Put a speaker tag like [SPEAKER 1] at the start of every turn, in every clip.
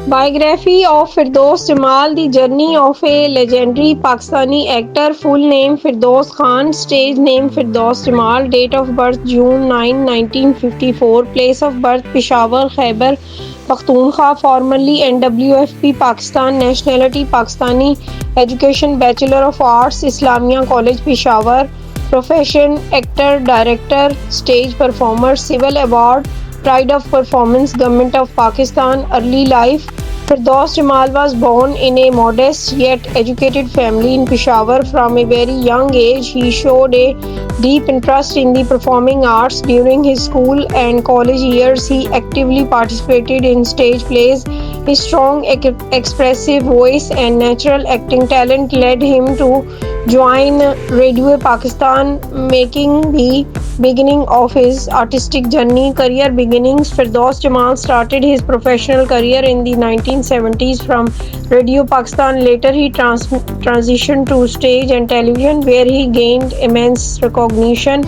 [SPEAKER 1] Biography of Firdaus Jamal, the journey of a legendary Pakistani actor. Full name Firdaus Khan, stage name Firdaus Jamal, date of birth June 9, 1954, place of birth Peshawar, Khyber Pakhtunkhwa, formerly NWFP Pakistan, nationality Pakistani, education Bachelor of Arts, Islamia College Peshawar, profession actor, director, stage performer, civil award Pride of Performance, Government of Pakistan, early life. Firdaus Jamal was born in a modest yet educated family in Peshawar. From a very young age, he showed a deep interest in the performing arts. During his school and college years, he actively participated in stage plays. His strong, expressive voice and natural acting talent led him to join Radio Pakistan, making the beginning of his artistic journey. Career beginnings. Firdaus Jamal started his professional career in the 1970s from Radio Pakistan. Later, he transitioned to stage and television, where he gained immense recognition.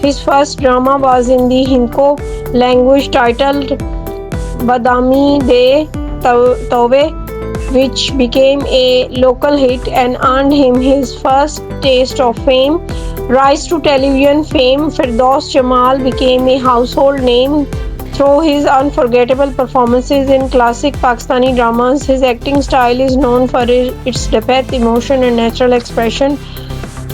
[SPEAKER 1] His first drama was in the Hindko language titled Badami De Tove, which became a local hit and earned him his first taste of fame. Rise to television fame. Firdaus Jamal became a household name through his unforgettable performances in classic Pakistani dramas. His acting style is known for its depth, emotion, and natural expression.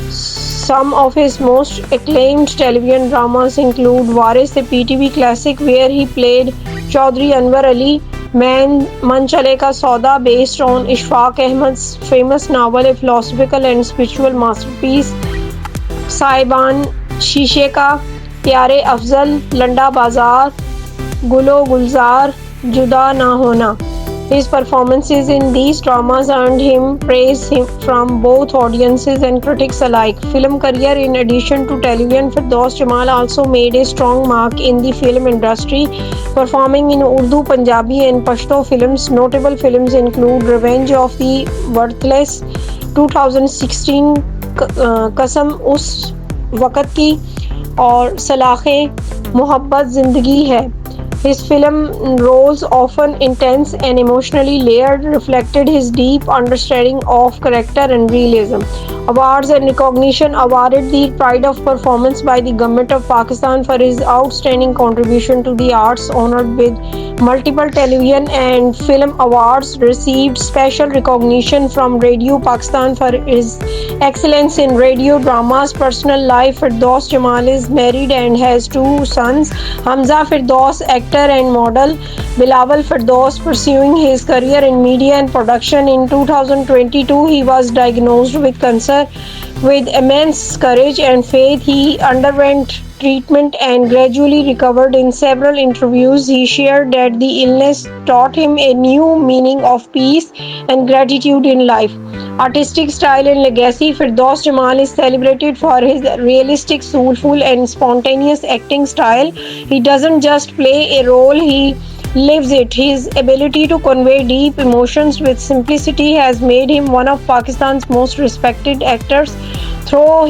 [SPEAKER 1] Some of his most acclaimed television dramas include Waris, a PTV classic where he played Chaudhry Anwar Ali, Man Chale Ka Sauda, based on Ishfaq Ahmad's famous novel, a philosophical and spiritual masterpiece. Saiban शीशे का, प्यारे अफजल, लंडा बाजार, गुलो गुलजार, जुदा ना होना. His performances in these dramas earned him praise from both audiences and critics alike. Film career. In addition to television, Firdaus Jamal also made a strong mark in the film industry, performing in Urdu, Punjabi and Pashto films. Notable films include Revenge of the Worthless 2016, कसम उस वक़्त की और सलाख़े मोहब्बत ज़िंदगी है. His film roles, often intense and emotionally layered, reflected his deep understanding of character and realism. Awards and recognition. Awarded the Pride of Performance by the Government of Pakistan for his outstanding contribution to the arts. Honored with multiple television and film awards. Received special recognition from Radio Pakistan for his excellence in radio dramas. Personal life. Firdaus Jamal is married and has two sons. Hamza Firdaus, actor and model. Bilawal Firdaus, pursuing his career in media and production. In 2022, he was diagnosed with cancer. With immense courage and faith, he underwent treatment and gradually recovered. In several interviews, he shared that the illness taught him a new meaning of peace and gratitude in life. Artistic style and legacy. Firdaus Jamal is celebrated for his realistic, soulful and spontaneous acting style. He doesn't just play a role, he lives it. His ability to convey deep emotions with simplicity has made him one of Pakistan's most respected actors. Through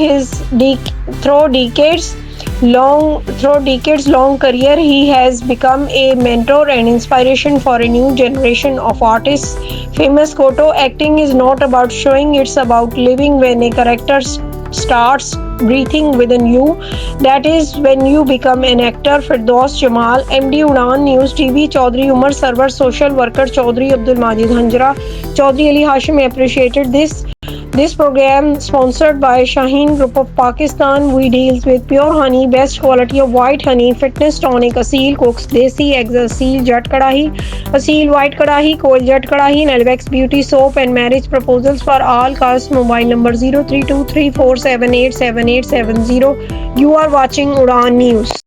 [SPEAKER 1] decades long career, he has become a mentor and inspiration for a new generation of artists. Famous quote: acting is not about showing, it's about living. When a character starts breathing within you, that is when you become an actor. Firdaus Jamal, MD Udaan News TV. Chaudhry Umar Sarwar, social worker. Chaudhry Abdul Majid Hanjra, Chaudhry Ali Hashim appreciated this program sponsored by Shaheen Group of Pakistan. We deals with pure honey, best quality of white honey, fitness tonic, Asil Cooks, Desi Eggs, Asil Jat Kadahi, Asil White Kadahi, Koil Jat Kadahi, Nelvex Beauty Soap and marriage proposals for all casts. Mobile number 032347878770. You are watching Udaan News.